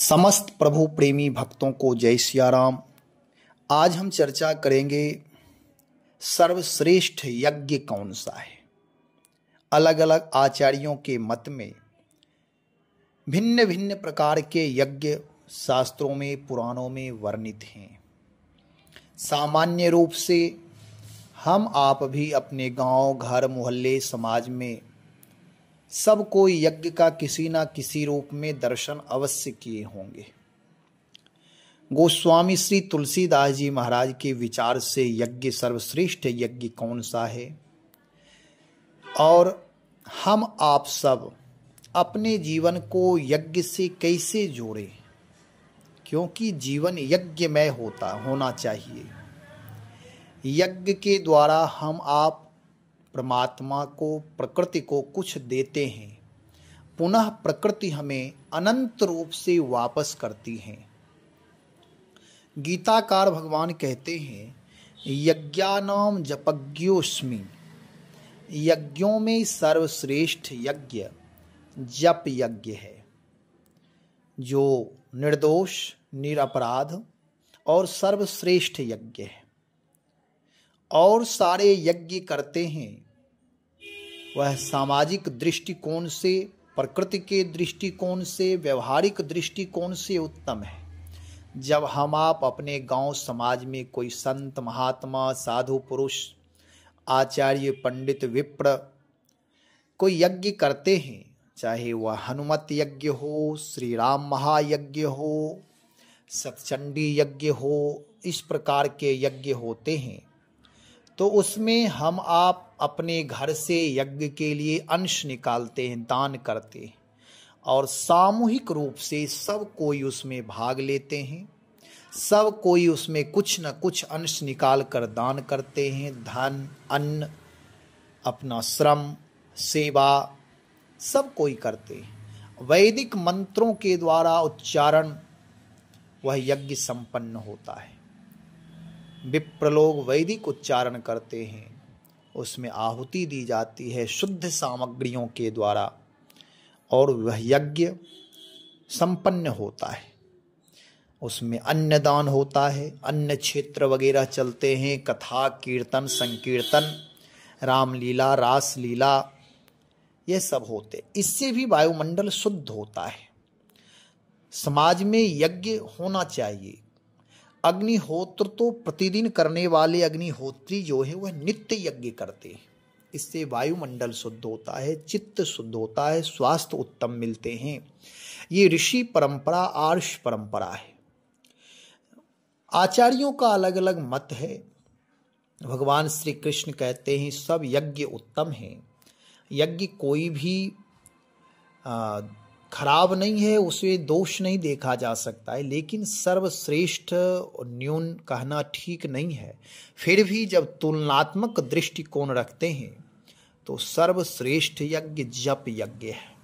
समस्त प्रभु प्रेमी भक्तों को जय सिया राम। आज हम चर्चा करेंगे सर्वश्रेष्ठ यज्ञ कौन सा है। अलग अलग आचार्यों के मत में भिन्न भिन्न प्रकार के यज्ञ शास्त्रों में पुराणों में वर्णित हैं। सामान्य रूप से हम आप भी अपने गांव, घर, मोहल्ले, समाज में सब कोई यज्ञ का किसी न किसी रूप में दर्शन अवश्य किए होंगे। गोस्वामी श्री तुलसीदास जी महाराज के विचार से यज्ञ सर्वश्रेष्ठ यज्ञ कौन सा है और हम आप सब अपने जीवन को यज्ञ से कैसे जोड़ें, क्योंकि जीवन यज्ञमय होना चाहिए। यज्ञ के द्वारा हम आप परमात्मा को, प्रकृति को कुछ देते हैं, पुनः प्रकृति हमें अनंत रूप से वापस करती है। गीताकार भगवान कहते हैं, यज्ञानाम जपज्ञोस्मि, यज्ञों में सर्वश्रेष्ठ यज्ञ जप यज्ञ है, जो निर्दोष, निरपराध और सर्वश्रेष्ठ यज्ञ है। और सारे यज्ञ करते हैं वह सामाजिक दृष्टिकोण से, प्रकृति के दृष्टिकोण से, व्यवहारिक दृष्टिकोण से उत्तम है। जब हम आप अपने गांव समाज में कोई संत, महात्मा, साधु पुरुष, आचार्य, पंडित, विप्र कोई यज्ञ करते हैं, चाहे वह हनुमत यज्ञ हो, श्री राम महायज्ञ हो, सतचंडी यज्ञ हो, इस प्रकार के यज्ञ होते हैं, तो उसमें हम आप अपने घर से यज्ञ के लिए अंश निकालते हैं, दान करते हैं, और सामूहिक रूप से सब कोई उसमें भाग लेते हैं। सब कोई उसमें कुछ न कुछ अंश निकाल कर दान करते हैं। धन, अन्न, अपना श्रम, सेवा सब कोई करते हैं। वैदिक मंत्रों के द्वारा उच्चारण वह यज्ञ संपन्न होता है। विप्र लोग वैदिक उच्चारण करते हैं, उसमें आहुति दी जाती है शुद्ध सामग्रियों के द्वारा, और वह यज्ञ संपन्न होता है। उसमें अन्नदान होता है, अन्न क्षेत्र वगैरह चलते हैं, कथा, कीर्तन, संकीर्तन, रामलीला, रास लीला, ये सब होते। इससे भी वायुमंडल शुद्ध होता है। समाज में यज्ञ होना चाहिए। अग्निहोत्र तो प्रतिदिन करने वाले अग्निहोत्री जो है वह नित्य यज्ञ करते हैं। इससे वायुमंडल शुद्ध होता है, चित्त शुद्ध होता है, स्वास्थ्य उत्तम मिलते हैं। ये ऋषि परंपरा, आर्ष परंपरा है। आचार्यों का अलग अलग मत है। भगवान श्री कृष्ण कहते हैं सब यज्ञ उत्तम है। यज्ञ कोई भी खराब नहीं है, उसे दोष नहीं देखा जा सकता है, लेकिन सर्वश्रेष्ठ और न्यून कहना ठीक नहीं है। फिर भी जब तुलनात्मक दृष्टिकोण रखते हैं तो सर्वश्रेष्ठ यज्ञ जप यज्ञ है।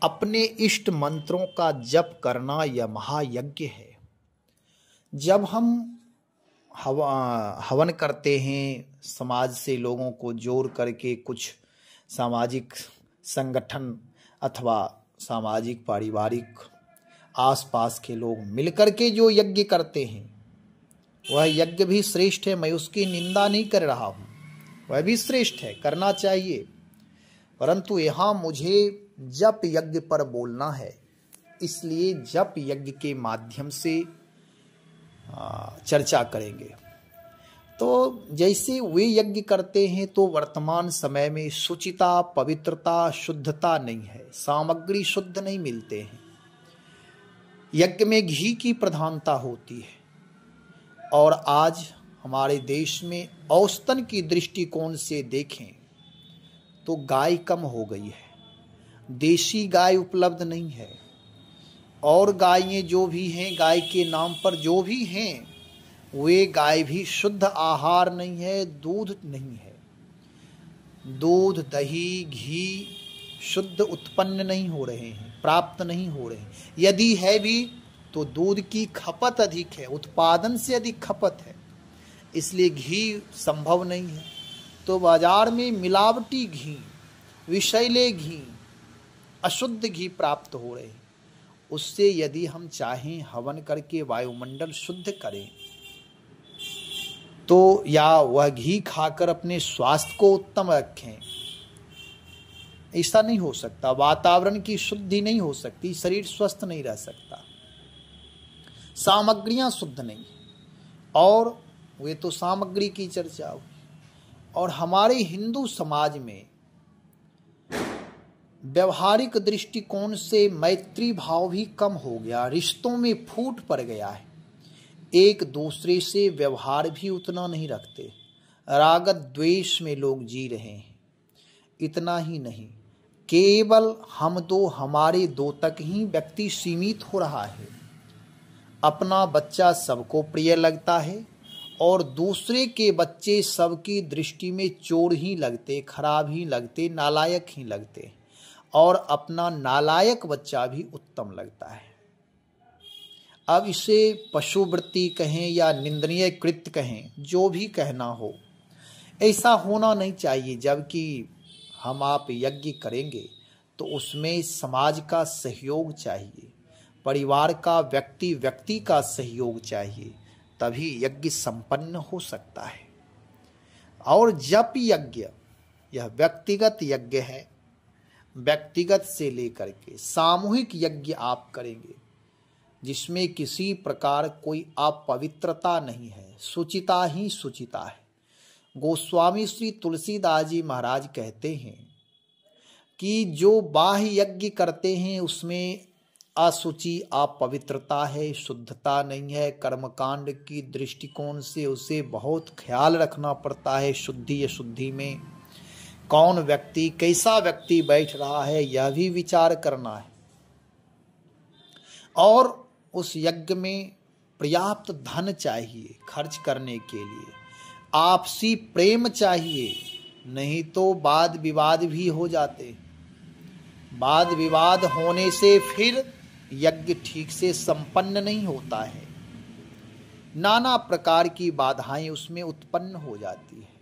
अपने इष्ट मंत्रों का जप करना यह महायज्ञ है। जब हम हवन करते हैं, समाज से लोगों को जोड़ करके कुछ सामाजिक संगठन अथवा सामाजिक, पारिवारिक, आसपास के लोग मिलकर के जो यज्ञ करते हैं वह यज्ञ भी श्रेष्ठ है। मैं उसकी निंदा नहीं कर रहा हूँ, वह भी श्रेष्ठ है, करना चाहिए। परंतु यहाँ मुझे जप यज्ञ पर बोलना है, इसलिए जप यज्ञ के माध्यम से चर्चा करेंगे। तो जैसे वे यज्ञ करते हैं तो वर्तमान समय में शुचिता, पवित्रता, शुद्धता नहीं है, सामग्री शुद्ध नहीं मिलते हैं। यज्ञ में घी की प्रधानता होती है, और आज हमारे देश में औसतन की दृष्टिकोण से देखें तो गाय कम हो गई है। देशी गाय उपलब्ध नहीं है, और गायें जो भी हैं, गाय के नाम पर जो भी हैं, वे गाय भी शुद्ध आहार नहीं है, दूध नहीं है। दूध, दही, घी शुद्ध उत्पन्न नहीं हो रहे हैं, प्राप्त नहीं हो रहे हैं। यदि है भी तो दूध की खपत अधिक है, उत्पादन से अधिक खपत है, इसलिए घी संभव नहीं है। तो बाजार में मिलावटी घी, विषैले घी, अशुद्ध घी प्राप्त हो रहे हैं, उससे यदि हम चाहें हवन करके वायुमंडल शुद्ध करें तो, या वह घी खाकर अपने स्वास्थ्य को उत्तम रखें, ऐसा नहीं हो सकता। वातावरण की शुद्धि नहीं हो सकती, शरीर स्वस्थ नहीं रह सकता, सामग्रियां शुद्ध नहीं। और वे तो सामग्री की चर्चा हुई। और हमारे हिंदू समाज में व्यवहारिक दृष्टिकोण से मैत्री भाव भी कम हो गया, रिश्तों में फूट पड़ गया है, एक दूसरे से व्यवहार भी उतना नहीं रखते, रागत द्वेष में लोग जी रहे हैं। इतना ही नहीं, केवल हम दो हमारे दो तक ही व्यक्ति सीमित हो रहा है। अपना बच्चा सबको प्रिय लगता है और दूसरे के बच्चे सबकी दृष्टि में चोर ही लगते, खराब ही लगते, नालायक ही लगते, और अपना नालायक बच्चा भी उत्तम लगता है। अब इसे पशुवृत्ति कहें या निंदनीय कृत्य कहें, जो भी कहना हो, ऐसा होना नहीं चाहिए। जबकि हम आप यज्ञ करेंगे तो उसमें समाज का सहयोग चाहिए, परिवार का, व्यक्ति व्यक्ति का सहयोग चाहिए, तभी यज्ञ संपन्न हो सकता है। और जप यज्ञ यह व्यक्तिगत यज्ञ है, व्यक्तिगत से लेकर के सामूहिक यज्ञ आप करेंगे जिसमें किसी प्रकार कोई अपवित्रता नहीं है, शुचिता ही शुचिता है। गोस्वामी श्री तुलसीदास जी महाराज कहते हैं कि जो बाह्य यज्ञ करते हैं उसमें असुचि, अपवित्रता है, शुद्धता नहीं है। कर्मकांड की दृष्टिकोण से उसे बहुत ख्याल रखना पड़ता है। शुद्धि अशुद्धि में कौन व्यक्ति, कैसा व्यक्ति बैठ रहा है, यह भी विचार करना है। और उस यज्ञ में पर्याप्त धन चाहिए खर्च करने के लिए, आपसी प्रेम चाहिए, नहीं तो वाद विवाद भी हो जाते। वाद विवाद होने से फिर यज्ञ ठीक से संपन्न नहीं होता है, नाना प्रकार की बाधाएं उसमें उत्पन्न हो जाती है।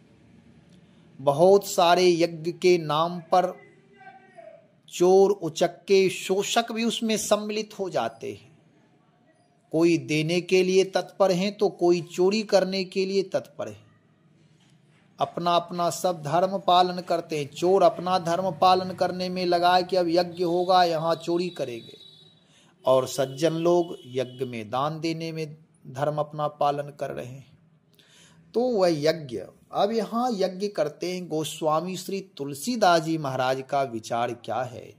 बहुत सारे यज्ञ के नाम पर चोर, उचक्के, शोषक भी उसमें सम्मिलित हो जाते हैं। कोई देने के लिए तत्पर हैं तो कोई चोरी करने के लिए तत्पर है। अपना अपना सब धर्म पालन करते हैं। चोर अपना धर्म पालन करने में लगा है कि अब यज्ञ होगा, यहाँ चोरी करेंगे, और सज्जन लोग यज्ञ में दान देने में धर्म अपना पालन कर रहे हैं। तो वह यज्ञ, अब यहाँ यज्ञ करते हैं। गोस्वामी श्री तुलसीदास जी महाराज का विचार क्या है,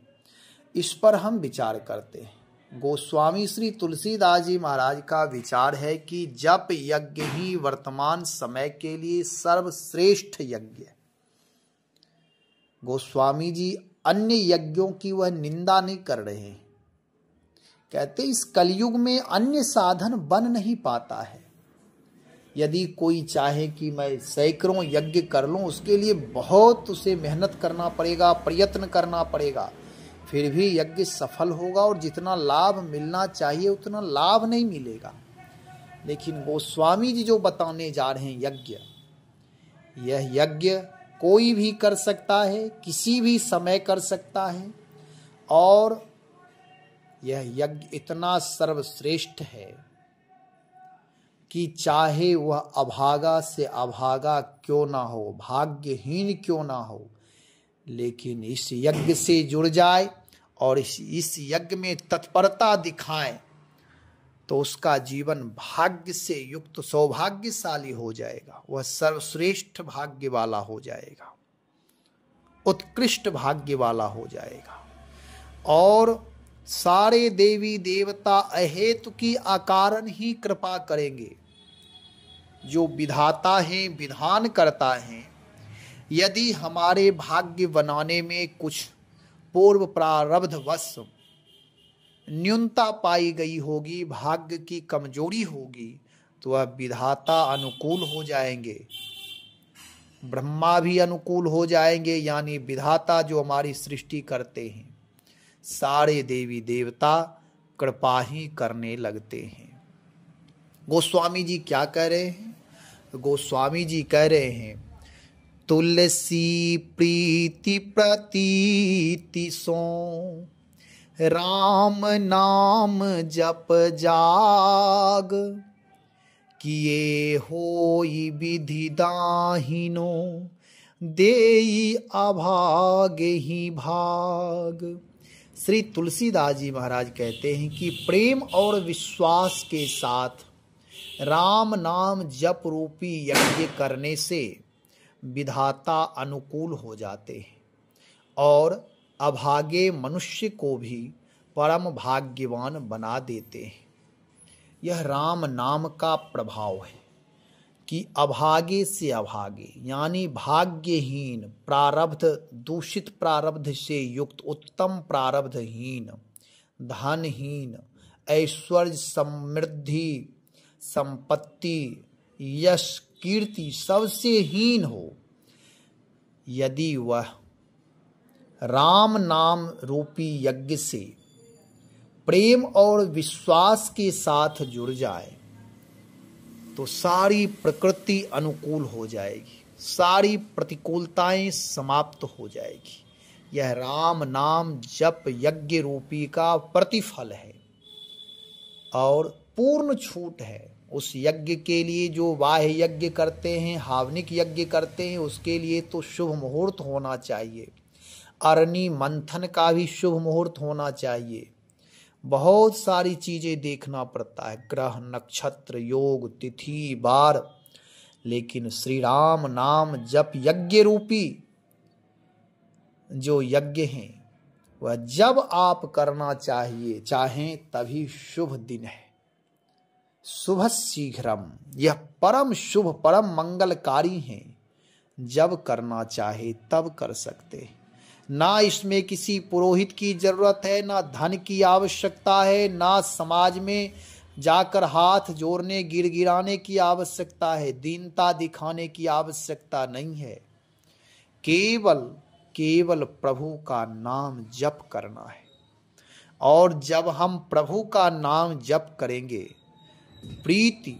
इस पर हम विचार करते हैं। गोस्वामी श्री तुलसीदास जी महाराज का विचार है कि जप यज्ञ ही वर्तमान समय के लिए सर्वश्रेष्ठ यज्ञ है। गोस्वामी जी अन्य यज्ञों की वह निंदा नहीं कर रहे हैं। कहते इस कलयुग में अन्य साधन बन नहीं पाता है। यदि कोई चाहे कि मैं सैकड़ों यज्ञ कर लूं, उसके लिए बहुत उसे मेहनत करना पड़ेगा, प्रयत्न करना पड़ेगा, फिर भी यज्ञ सफल होगा और जितना लाभ मिलना चाहिए उतना लाभ नहीं मिलेगा। लेकिन गोस्वामी जी जो बताने जा रहे हैं यज्ञ, यह यज्ञ कोई भी कर सकता है, किसी भी समय कर सकता है, और यह यज्ञ इतना सर्वश्रेष्ठ है कि चाहे वह अभागा से अभागा क्यों ना हो, भाग्यहीन क्यों ना हो, लेकिन इस यज्ञ से जुड़ जाए और इस यज्ञ में तत्परता दिखाए तो उसका जीवन भाग्य से युक्त सौभाग्यशाली हो जाएगा। वह सर्वश्रेष्ठ भाग्य वाला हो जाएगा, उत्कृष्ट भाग्य वाला हो जाएगा। और सारे देवी देवता अहेतु की अकारण ही कृपा करेंगे। जो विधाता हैं, विधान करता है, यदि हमारे भाग्य बनाने में कुछ पूर्व प्रारब्धवश न्यूनता पाई गई होगी, भाग्य की कमजोरी होगी, तो वह विधाता अनुकूल हो जाएंगे, ब्रह्मा भी अनुकूल हो जाएंगे। यानी विधाता जो हमारी सृष्टि करते हैं, सारे देवी देवता कृपा ही करने लगते हैं। गोस्वामी जी क्या कह रहे हैं? गोस्वामी जी कह रहे हैं, तुलसी प्रीति प्रतीति सो राम नाम जप जाग, किए होई विधि दाहिनो, देई अभागे ही भाग। श्री तुलसीदास जी महाराज कहते हैं कि प्रेम और विश्वास के साथ राम नाम जप रूपी यज्ञ करने से विधाता अनुकूल हो जाते हैं और अभागे मनुष्य को भी परम भाग्यवान बना देते हैं। यह राम नाम का प्रभाव है कि अभागे से अभागे यानी भाग्यहीन, प्रारब्ध दूषित प्रारब्ध से युक्त, उत्तम प्रारब्धहीन, धनहीन, ऐश्वर्य समृद्धि संपत्ति यश कीर्ति सबसे हीन हो, यदि वह राम नाम रूपी यज्ञ से प्रेम और विश्वास के साथ जुड़ जाए तो सारी प्रकृति अनुकूल हो जाएगी, सारी प्रतिकूलताएं समाप्त हो जाएगी। यह राम नाम जप यज्ञ रूपी का प्रतिफल है और पूर्ण छूट है। उस यज्ञ के लिए जो बाह्य यज्ञ करते हैं, हावनिक यज्ञ करते हैं, उसके लिए तो शुभ मुहूर्त होना चाहिए, अरणी मंथन का भी शुभ मुहूर्त होना चाहिए, बहुत सारी चीजें देखना पड़ता है, ग्रह नक्षत्र योग तिथि बार। लेकिन श्री राम नाम जप यज्ञ रूपी जो यज्ञ हैं वह जब आप करना चाहें तभी शुभ दिन है। शुभ शीघ्रम, यह परम शुभ परम मंगलकारी हैं, जब करना चाहे तब कर सकते। ना इसमें किसी पुरोहित की जरूरत है, ना धन की आवश्यकता है, ना समाज में जाकर हाथ जोड़ने गिड़गिड़ाने की आवश्यकता है, दीनता दिखाने की आवश्यकता नहीं है। केवल प्रभु का नाम जप करना है। और जब हम प्रभु का नाम जप करेंगे प्रीति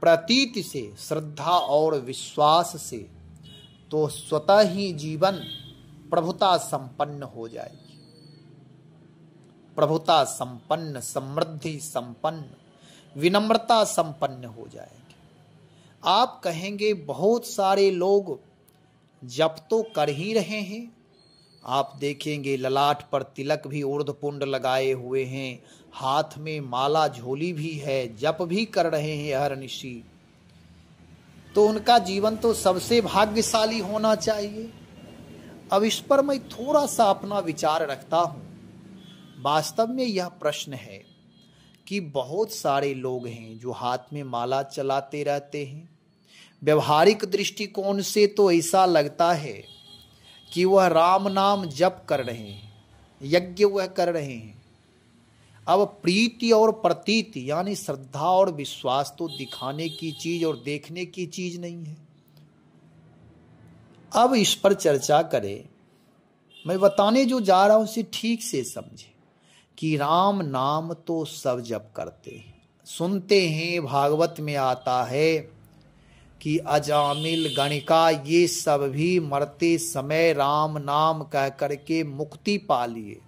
प्रतीति से, श्रद्धा और विश्वास से, तो स्वतः ही जीवन प्रभुता संपन्न हो जाएगी, प्रभुता संपन्न, समृद्धि संपन्न, विनम्रता संपन्न हो जाएगी। आप कहेंगे बहुत सारे लोग जप तो कर ही रहे हैं, आप देखेंगे ललाट पर तिलक भी ऊर्ध्वपुंड लगाए हुए हैं, हाथ में माला झोली भी है, जप भी कर रहे हैं अहर्निशि, तो उनका जीवन तो सबसे भाग्यशाली होना चाहिए। अब इस पर मैं थोड़ा सा अपना विचार रखता हूं। वास्तव में यह प्रश्न है कि बहुत सारे लोग हैं जो हाथ में माला चलाते रहते हैं, व्यवहारिक दृष्टिकोण से तो ऐसा लगता है कि वह राम नाम जप कर रहे हैं, यज्ञ वह कर रहे हैं। अब प्रीति और प्रतीति यानी श्रद्धा और विश्वास तो दिखाने की चीज और देखने की चीज नहीं है। अब इस पर चर्चा करें। मैं बताने जो जा रहा हूं उसे ठीक से समझे कि राम नाम तो सब जप करते हैं, सुनते हैं, भागवत में आता है कि अजामिल गणिका ये सब भी मरते समय राम नाम कह करके मुक्ति पा लिए।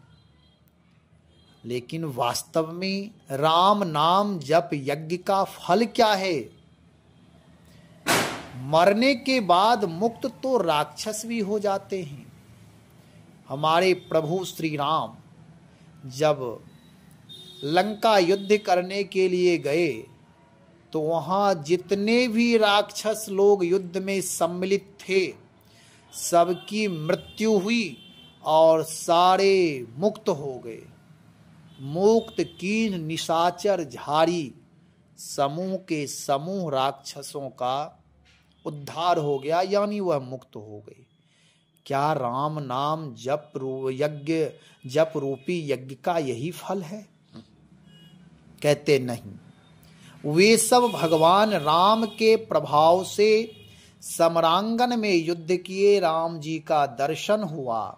लेकिन वास्तव में राम नाम जप यज्ञ का फल क्या है? मरने के बाद मुक्त तो राक्षस भी हो जाते हैं। हमारे प्रभु श्री राम जब लंका युद्ध करने के लिए गए तो वहां जितने भी राक्षस लोग युद्ध में सम्मिलित थे सबकी मृत्यु हुई और सारे मुक्त हो गए। मुक्त कीन निशाचर झारी समूह के समूह राक्षसों का उद्धार हो गया, यानी वह मुक्त हो गए। क्या राम नाम जप रूपी यज्ञ का यही फल है? कहते नहीं। वे सब भगवान राम के प्रभाव से समरांगन में युद्ध किए, राम जी का दर्शन हुआ,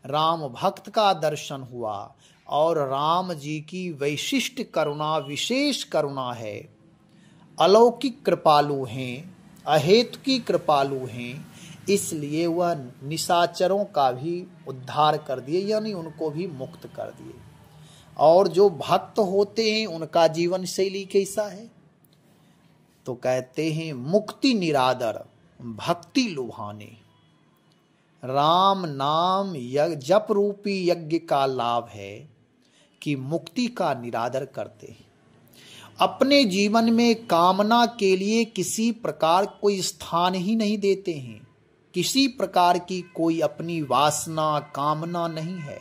राम भक्त का दर्शन हुआ और राम जी की वैशिष्ट करुणा, विशेष करुणा है, अलौकिक कृपालु हैं, अहेतुकी कृपालु हैं, इसलिए वह निशाचरों का भी उद्धार कर दिए, यानी उनको भी मुक्त कर दिए। और जो भक्त होते हैं उनका जीवन शैली कैसा है? तो कहते हैं मुक्ति निरादर भक्ति लुभाने। राम नाम जप रूपी यज्ञ का लाभ है कि मुक्ति का निरादर करते हैं। अपने जीवन में कामना के लिए किसी प्रकार कोई स्थान ही नहीं देते हैं। किसी प्रकार की कोई अपनी वासना कामना नहीं है।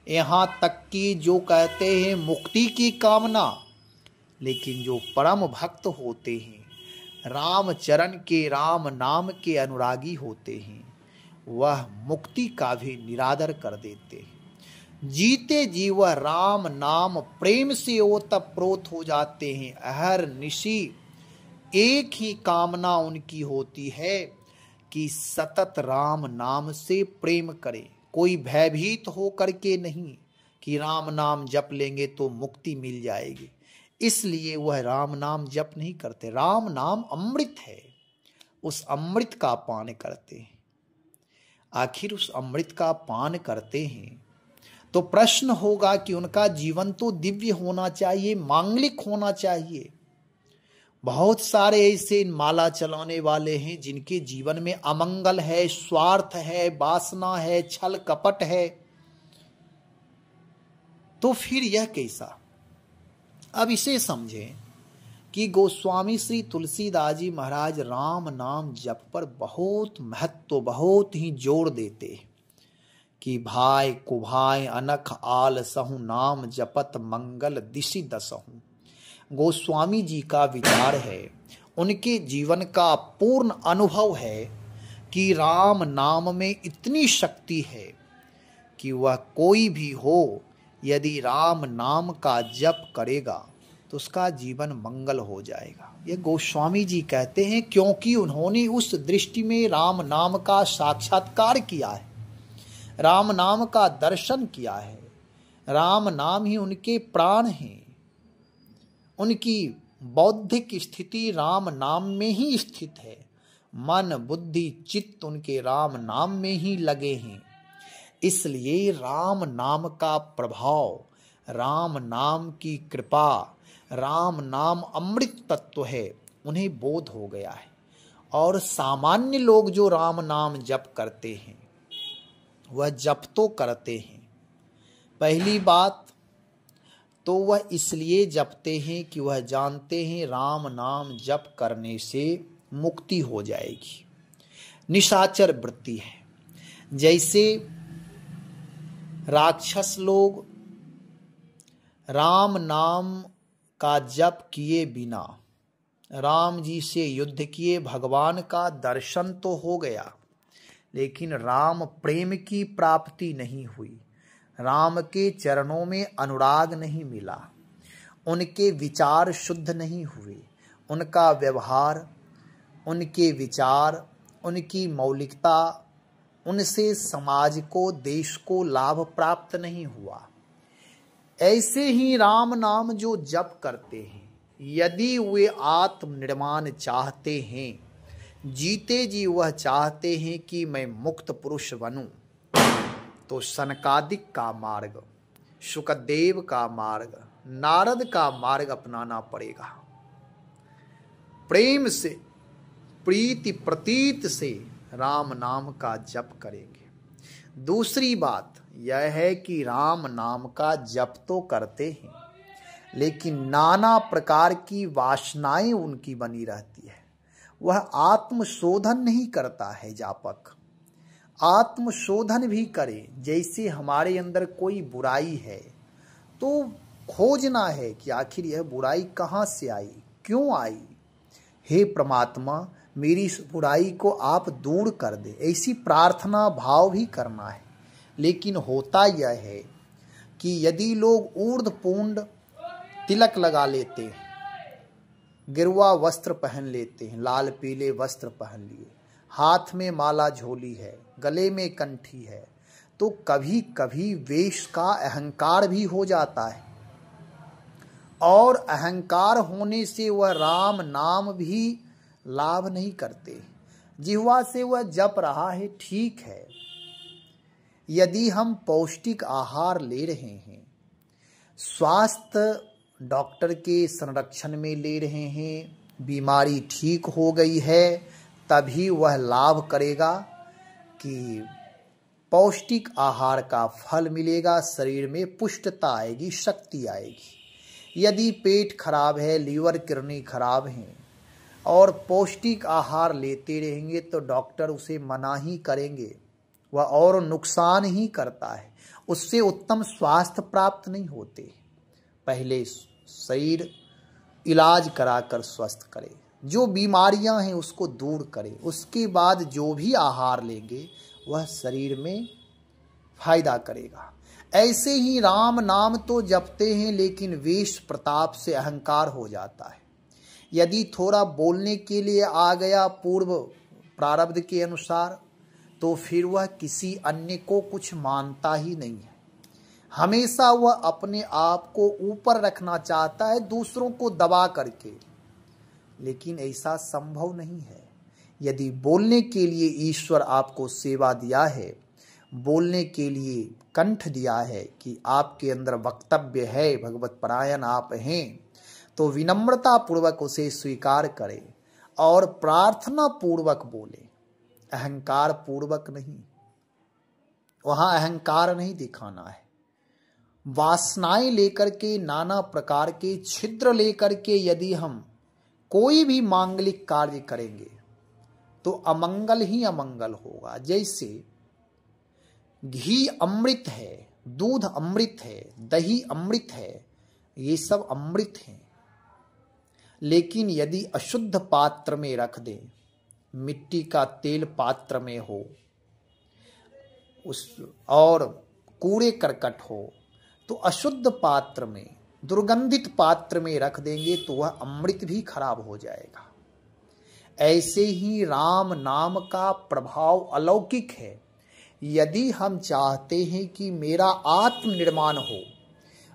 यहाँ तक कि जो कहते हैं मुक्ति की कामना, लेकिन जो परम भक्त होते हैं, राम चरण के राम नाम के अनुरागी होते हैं, वह मुक्ति का भी निरादर कर देते हैं। जीते जी वह राम नाम प्रेम से ओतप्रोत हो जाते हैं। हर निशी एक ही कामना उनकी होती है कि सतत राम नाम से प्रेम करें। कोई भयभीत हो करके नहीं कि राम नाम जप लेंगे तो मुक्ति मिल जाएगी, इसलिए वह राम नाम जप नहीं करते। राम नाम अमृत है, उस अमृत का पान करते हैं। आखिर उस अमृत का पान करते हैं तो प्रश्न होगा कि उनका जीवन तो दिव्य होना चाहिए, मांगलिक होना चाहिए। बहुत सारे ऐसे माला चलाने वाले हैं जिनके जीवन में अमंगल है, स्वार्थ है, वासना है, छल कपट है, तो फिर यह कैसा? अब इसे समझें कि गोस्वामी श्री तुलसीदास जी महाराज राम नाम जप पर बहुत महत्व, बहुत ही जोर देते हैं कि भाई कुभाई अनख आल सहु नाम जपत मंगल दिशि दसहु। गोस्वामी जी का विचार है, उनके जीवन का पूर्ण अनुभव है कि राम नाम में इतनी शक्ति है कि वह कोई भी हो, यदि राम नाम का जप करेगा तो उसका जीवन मंगल हो जाएगा। ये गोस्वामी जी कहते हैं, क्योंकि उन्होंने उस दृष्टि में राम नाम का साक्षात्कार किया है, राम नाम का दर्शन किया है। राम नाम ही उनके प्राण हैं। उनकी बौद्धिक स्थिति राम नाम में ही स्थित है। मन बुद्धि चित्त उनके राम नाम में ही लगे हैं। इसलिए राम नाम का प्रभाव, राम नाम की कृपा, राम नाम अमृत तत्व है, उन्हें बोध हो गया है। और सामान्य लोग जो राम नाम जप करते हैं, वह जप तो करते हैं, पहली बात तो वह इसलिए जपते हैं कि वह जानते हैं राम नाम जप करने से मुक्ति हो जाएगी। निशाचर वृत्ति है। जैसे राक्षस लोग राम नाम का जप किए बिना राम जी से युद्ध किए, भगवान का दर्शन तो हो गया, लेकिन राम प्रेम की प्राप्ति नहीं हुई, राम के चरणों में अनुराग नहीं मिला, उनके विचार शुद्ध नहीं हुए, उनका व्यवहार, उनके विचार, उनकी मौलिकता, उनसे समाज को, देश को लाभ प्राप्त नहीं हुआ। ऐसे ही राम नाम जो जप करते हैं, यदि वे आत्मनिर्माण चाहते हैं, जीते जी वह चाहते हैं कि मैं मुक्त पुरुष बनूं, तो सनकादिक का मार्ग, शुकदेव का मार्ग, नारद का मार्ग अपनाना पड़ेगा। प्रेम से, प्रीति प्रतीत से राम नाम का जप करेंगे। दूसरी बात यह है कि राम नाम का जप तो करते हैं, लेकिन नाना प्रकार की वासनाएं उनकी बनी रहती है। वह आत्मशोधन नहीं करता है। जापक आत्मशोधन भी करे। जैसे हमारे अंदर कोई बुराई है तो खोजना है कि आखिर यह बुराई कहाँ से आई, क्यों आई। हे परमात्मा, मेरी इस बुराई को आप दूर कर दे, ऐसी प्रार्थना भाव भी करना है। लेकिन होता यह है कि यदि लोग ऊर्ध्वपुंड तिलक लगा लेते हैं, गिरवा वस्त्र पहन लेते हैं, लाल पीले वस्त्र पहन लिए, हाथ में माला झोली है, गले में कंठी है, तो कभी कभी वेश का अहंकार भी हो जाता है। और अहंकार होने से वह राम नाम भी लाभ नहीं करते। जिह्वा से वह जप रहा है, ठीक है। यदि हम पौष्टिक आहार ले रहे हैं, स्वास्थ्य डॉक्टर के संरक्षण में ले रहे हैं, बीमारी ठीक हो गई है, तभी वह लाभ करेगा कि पौष्टिक आहार का फल मिलेगा, शरीर में पुष्टता आएगी, शक्ति आएगी। यदि पेट खराब है, लीवर किडनी खराब हैं और पौष्टिक आहार लेते रहेंगे तो डॉक्टर उसे मना ही करेंगे, वह और नुकसान ही करता है, उससे उत्तम स्वास्थ्य प्राप्त नहीं होते। पहले शरीर इलाज कराकर स्वस्थ करे, जो बीमारियां हैं उसको दूर करे, उसके बाद जो भी आहार लेंगे वह शरीर में फायदा करेगा। ऐसे ही राम नाम तो जपते हैं लेकिन वेश प्रताप से अहंकार हो जाता है। यदि थोड़ा बोलने के लिए आ गया पूर्व प्रारब्ध के अनुसार तो फिर वह किसी अन्य को कुछ मानता ही नहीं है। हमेशा वह अपने आप को ऊपर रखना चाहता है, दूसरों को दबा करके, लेकिन ऐसा संभव नहीं है। यदि बोलने के लिए ईश्वर आपको सेवा दिया है, बोलने के लिए कंठ दिया है कि आपके अंदर वक्तव्य है, भगवत परायण आप हैं, तो विनम्रता पूर्वक उसे स्वीकार करें और प्रार्थना पूर्वक बोले, अहंकार पूर्वक नहीं। वहां अहंकार नहीं दिखाना है। वासनाएं लेकर के, नाना प्रकार के छिद्र लेकर के यदि हम कोई भी मांगलिक कार्य करेंगे तो अमंगल ही अमंगल होगा। जैसे घी अमृत है, दूध अमृत है, दही अमृत है, ये सब अमृत हैं, लेकिन यदि अशुद्ध पात्र में रख दें, मिट्टी का तेल पात्र में हो और कूड़े करकट हो, तो अशुद्ध पात्र में, दुर्गंधित पात्र में रख देंगे तो वह अमृत भी खराब हो जाएगा। ऐसे ही राम नाम का प्रभाव अलौकिक है। यदि हम चाहते हैं कि मेरा आत्मनिर्माण हो,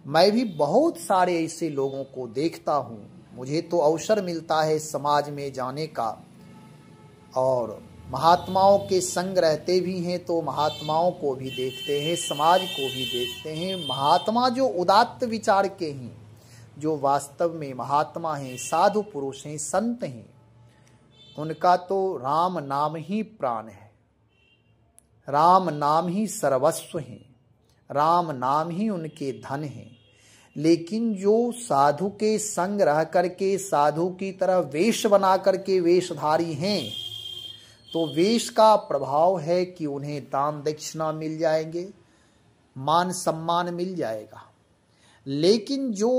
मैं भी बहुत सारे ऐसे लोगों को देखता हूं, मुझे तो अवसर मिलता है समाज में जाने का और महात्माओं के संग रहते भी हैं तो महात्माओं को भी देखते हैं, समाज को भी देखते हैं। महात्मा जो उदात्त विचार के हैं, जो वास्तव में महात्मा हैं, साधु पुरुष हैं, संत हैं, उनका तो राम नाम ही प्राण है, राम नाम ही सर्वस्व है, राम नाम ही उनके धन है। लेकिन जो साधु के संग रह करके साधु की तरह वेश बना करके वेशधारी हैं, तो वेश का प्रभाव है कि उन्हें दान दक्षिणा मिल जाएंगे, मान सम्मान मिल जाएगा, लेकिन जो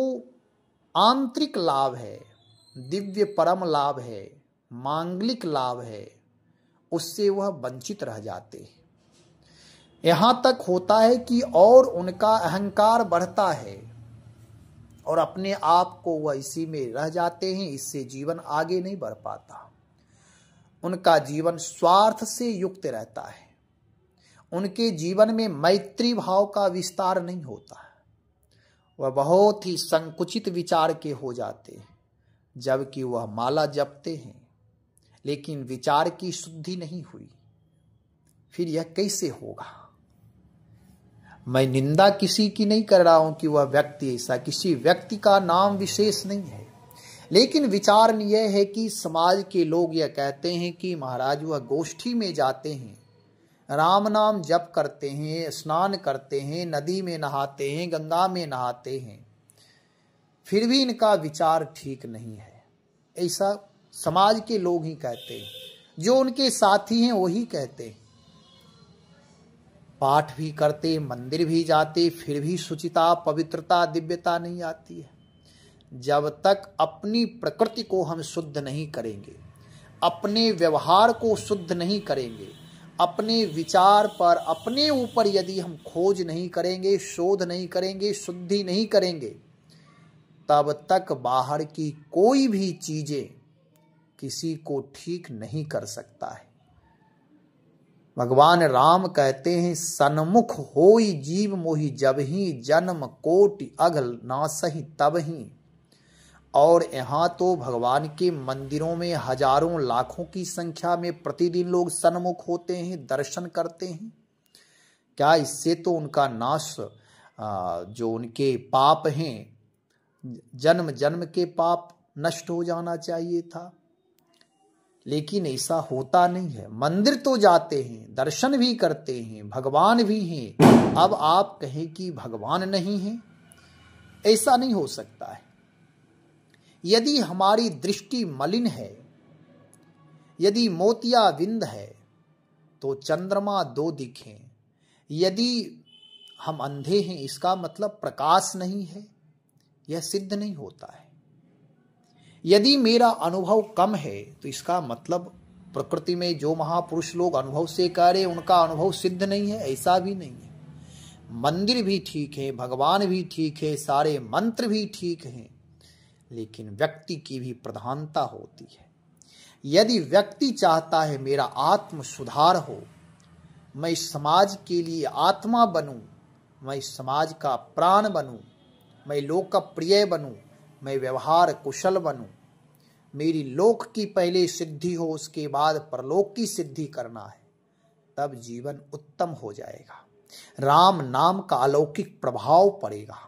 आंतरिक लाभ है, दिव्य परम लाभ है, मांगलिक लाभ है, उससे वह वंचित रह जाते हैं। यहां तक होता है कि और उनका अहंकार बढ़ता है और अपने आप को वह इसी में रह जाते हैं। इससे जीवन आगे नहीं बढ़ पाता। उनका जीवन स्वार्थ से युक्त रहता है। उनके जीवन में मैत्री भाव का विस्तार नहीं होता। वह बहुत ही संकुचित विचार के हो जाते हैं, जबकि वह माला जपते हैं, लेकिन विचार की शुद्धि नहीं हुई। फिर यह कैसे होगा? मैं निंदा किसी की नहीं कर रहा हूं कि वह व्यक्ति ऐसा, किसी व्यक्ति का नाम विशेष नहीं है, लेकिन विचार यह है कि समाज के लोग यह कहते हैं कि महाराज वह गोष्ठी में जाते हैं, राम नाम जप करते हैं, स्नान करते हैं, नदी में नहाते हैं, गंगा में नहाते हैं, फिर भी इनका विचार ठीक नहीं है। ऐसा समाज के लोग ही कहते हैं, जो उनके साथी हैं वही कहते हैं। पाठ भी करते, मंदिर भी जाते, फिर भी शुचिता, पवित्रता, दिव्यता नहीं आती है। जब तक अपनी प्रकृति को हम शुद्ध नहीं करेंगे, अपने व्यवहार को शुद्ध नहीं करेंगे, अपने विचार पर, अपने ऊपर यदि हम खोज नहीं करेंगे, शोध नहीं करेंगे, शुद्धि नहीं करेंगे, तब तक बाहर की कोई भी चीजें किसी को ठीक नहीं कर सकता है। भगवान राम कहते हैं, सन्मुख होई जीव मोहि जबहि, जन्म कोटि अघल नासहि तबहि। और यहाँ तो भगवान के मंदिरों में हजारों लाखों की संख्या में प्रतिदिन लोग सन्मुख होते हैं, दर्शन करते हैं। क्या इससे तो उनका नाश जो उनके पाप हैं, जन्म जन्म के पाप नष्ट हो जाना चाहिए था, लेकिन ऐसा होता नहीं है। मंदिर तो जाते हैं, दर्शन भी करते हैं, भगवान भी हैं, अब आप कहें कि भगवान नहीं है, ऐसा नहीं हो सकता है। यदि हमारी दृष्टि मलिन है, यदि मोतियाबिंद है, तो चंद्रमा दो दिखें। यदि हम अंधे हैं, इसका मतलब प्रकाश नहीं है, यह सिद्ध नहीं होता है। यदि मेरा अनुभव कम है, तो इसका मतलब प्रकृति में जो महापुरुष लोग अनुभव से कह रहे उनका अनुभव सिद्ध नहीं है, ऐसा भी नहीं है। मंदिर भी ठीक है, भगवान भी ठीक है, सारे मंत्र भी ठीक हैं, लेकिन व्यक्ति की भी प्रधानता होती है। यदि व्यक्ति चाहता है मेरा आत्म सुधार हो, मैं इस समाज के लिए आत्मा बनूं, मैं इस समाज का प्राण बनूं, मैं लोकप्रिय बनूं, मैं व्यवहार कुशल बनूं, मेरी लोक की पहले सिद्धि हो, उसके बाद परलोक की सिद्धि करना है, तब जीवन उत्तम हो जाएगा। राम नाम का अलौकिक प्रभाव पड़ेगा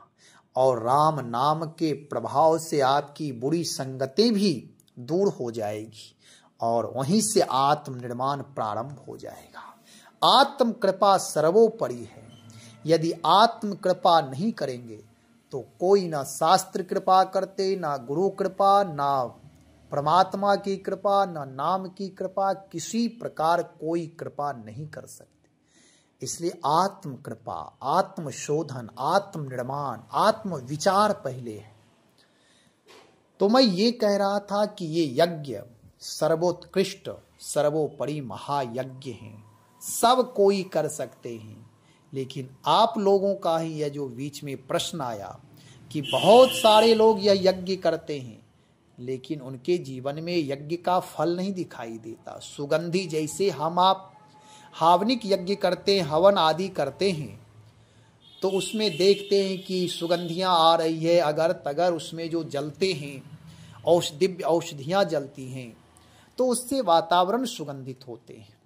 और राम नाम के प्रभाव से आपकी बुरी संगतें भी दूर हो जाएगी और वहीं से आत्म निर्माण प्रारंभ हो जाएगा। आत्म कृपा सर्वोपरि है। यदि आत्म कृपा नहीं करेंगे तो कोई ना शास्त्र कृपा करते, ना गुरु कृपा, ना परमात्मा की कृपा, ना नाम की कृपा, किसी प्रकार कोई कृपा नहीं कर सकते। इसलिए आत्म कृपा, आत्म शोधन, आत्म निर्माण, आत्म विचार पहले है। तो मैं ये कह रहा था कि ये यज्ञ सर्वोत्कृष्ट सर्वोपरि महायज्ञ हैं, सब कोई कर सकते हैं। लेकिन आप लोगों का ही यह जो बीच में प्रश्न आया कि बहुत सारे लोग यह यज्ञ करते हैं, लेकिन उनके जीवन में यज्ञ का फल नहीं दिखाई देता। सुगंधी जैसे हम आप हावनिक यज्ञ करते हैं, हवन आदि करते हैं, तो उसमें देखते हैं कि सुगंधियां आ रही है, अगर तगर उसमें जो जलते हैं दिव्य औषधियां जलती हैं, तो उससे वातावरण सुगंधित होते हैं,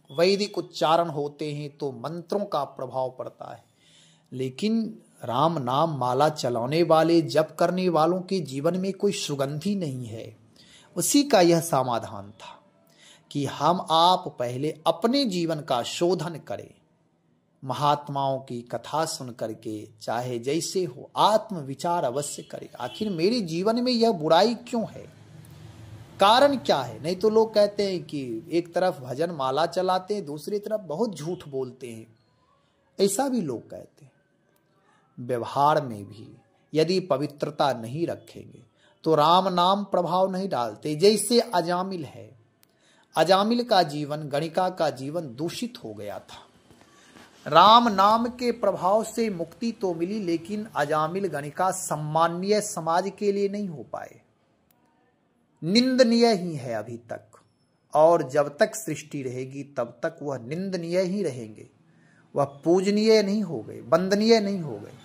वैदिक उच्चारण होते हैं, तो मंत्रों का प्रभाव पड़ता है। लेकिन राम नाम माला चलाने वाले, जप करने वालों के जीवन में कोई सुगंधी नहीं है। उसी का यह समाधान था कि हम आप पहले अपने जीवन का शोधन करें, महात्माओं की कथा सुन करके, चाहे जैसे हो, आत्म विचार अवश्य करें। आखिर मेरे जीवन में यह बुराई क्यों है, कारण क्या है? नहीं तो लोग कहते हैं कि एक तरफ भजन माला चलाते हैं, दूसरी तरफ बहुत झूठ बोलते हैं, ऐसा भी लोग कहते हैं। व्यवहार में भी यदि पवित्रता नहीं रखेंगे तो राम नाम प्रभाव नहीं डालते। जैसे अजामिल है, अजामिल का जीवन, गणिका का जीवन दूषित हो गया था। राम नाम के प्रभाव से मुक्ति तो मिली, लेकिन अजामिल गणिका सम्माननीय समाज के लिए नहीं हो पाए, निंदनीय ही है अभी तक, और जब तक सृष्टि रहेगी तब तक वह निंदनीय ही रहेंगे, वह पूजनीय नहीं हो गए, वंदनीय नहीं हो गए।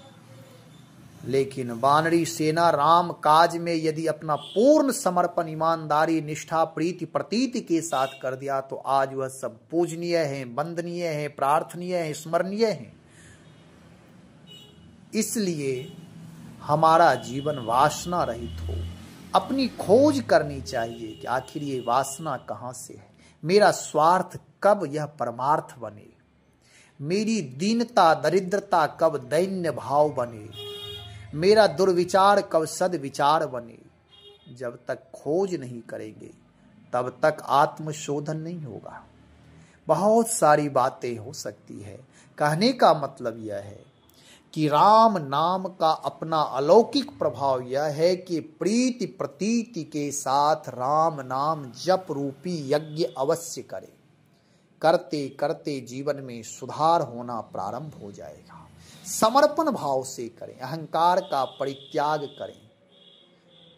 लेकिन वानरी सेना राम काज में यदि अपना पूर्ण समर्पण, ईमानदारी, निष्ठा, प्रीति, प्रतीति के साथ कर दिया, तो आज वह सब पूजनीय है, वंदनीय है, प्रार्थनीय है, स्मरणीय है। इसलिए हमारा जीवन वासना रहित हो, अपनी खोज करनी चाहिए कि आखिर ये वासना कहाँ से है, मेरा स्वार्थ कब यह परमार्थ बने, मेरी दीनता दरिद्रता कब दैन्य भाव बने, मेरा दुर्विचार कब सद्विचार बने। जब तक खोज नहीं करेंगे तब तक आत्मशोधन नहीं होगा। बहुत सारी बातें हो सकती है। कहने का मतलब यह है कि राम नाम का अपना अलौकिक प्रभाव यह है कि प्रीति प्रतीति के साथ राम नाम जप रूपी यज्ञ अवश्य करें। करते करते जीवन में सुधार होना प्रारंभ हो जाएगा। समर्पण भाव से करें, अहंकार का परित्याग करें,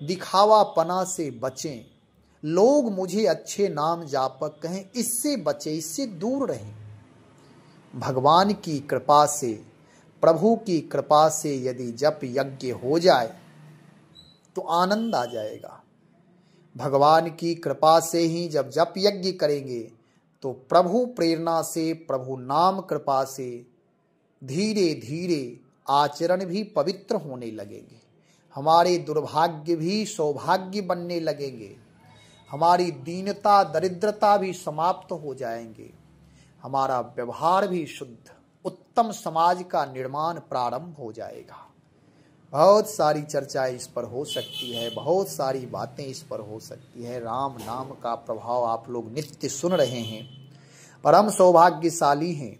दिखावापना से बचें। लोग मुझे अच्छे नाम जापक कहें, इससे बचें, इससे दूर रहें। भगवान की कृपा से, प्रभु की कृपा से यदि जप यज्ञ हो जाए तो आनंद आ जाएगा। भगवान की कृपा से ही जब जप यज्ञ करेंगे तो प्रभु प्रेरणा से, प्रभु नाम कृपा से धीरे धीरे आचरण भी पवित्र होने लगेंगे, हमारे दुर्भाग्य भी सौभाग्य बनने लगेंगे, हमारी दीनता दरिद्रता भी समाप्त हो जाएंगे, हमारा व्यवहार भी शुद्ध उत्तम समाज का निर्माण प्रारंभ हो जाएगा। बहुत सारी चर्चाएं इस पर हो सकती है, बहुत सारी बातें इस पर हो सकती है। राम नाम का प्रभाव आप लोग नित्य सुन रहे हैं, परम सौभाग्यशाली हैं।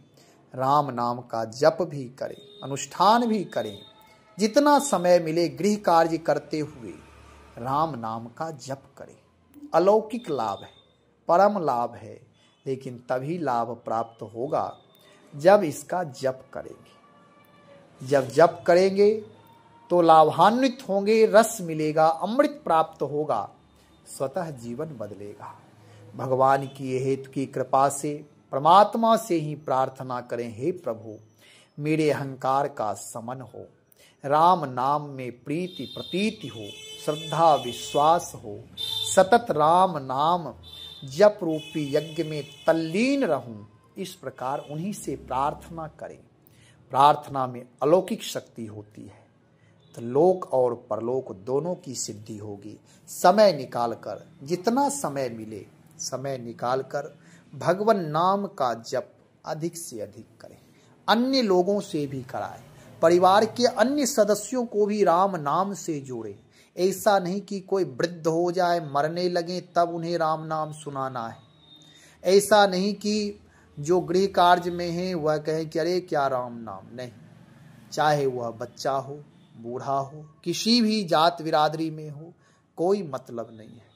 राम नाम का जप भी करें, अनुष्ठान भी करें, जितना समय मिले गृह कार्य करते हुए राम नाम का जप करें। अलौकिक लाभ है, परम लाभ है, लेकिन तभी लाभ प्राप्त होगा जब इसका जप करेंगे। जब जप करेंगे तो लाभान्वित होंगे, रस मिलेगा, अमृत प्राप्त होगा, स्वतः जीवन बदलेगा। भगवान की हेतु की कृपा से परमात्मा से ही प्रार्थना करें, हे प्रभु मेरे अहंकार का समन हो, राम नाम में प्रीति प्रतीति हो, श्रद्धा विश्वास हो, सतत राम नाम जप रूपी यज्ञ में तल्लीन रहूं। इस प्रकार उन्हीं से प्रार्थना करें। प्रार्थना में अलौकिक शक्ति होती है, तो लोक और परलोक दोनों की सिद्धि होगी। समय निकालकर, जितना समय मिले समय निकालकर भगवान नाम का जप अधिक से अधिक करें। अन्य लोगों से भी कराएं, परिवार के अन्य सदस्यों को भी राम नाम से जोड़ें। ऐसा नहीं कि कोई वृद्ध हो जाए, मरने लगे तब उन्हें राम नाम सुनाना है। ऐसा नहीं कि जो गृह कार्य में है वह कहे कि अरे क्या राम नाम, नहीं। चाहे वह बच्चा हो, बूढ़ा हो, किसी भी जात बिरादरी में हो, कोई मतलब नहीं है।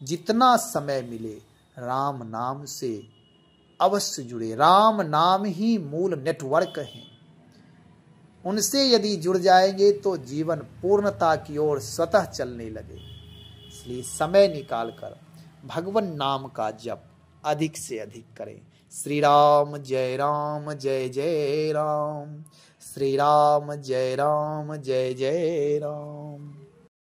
जितना समय मिले राम नाम से अवश्य जुड़े। राम नाम ही मूल नेटवर्क है, उनसे यदि जुड़ जाएंगे तो जीवन पूर्णता की ओर स्वतः चलने लगे। इसलिए समय निकालकर भगवान नाम का जप अधिक से अधिक करें। श्री राम जय राम, श्री राम जय जय राम।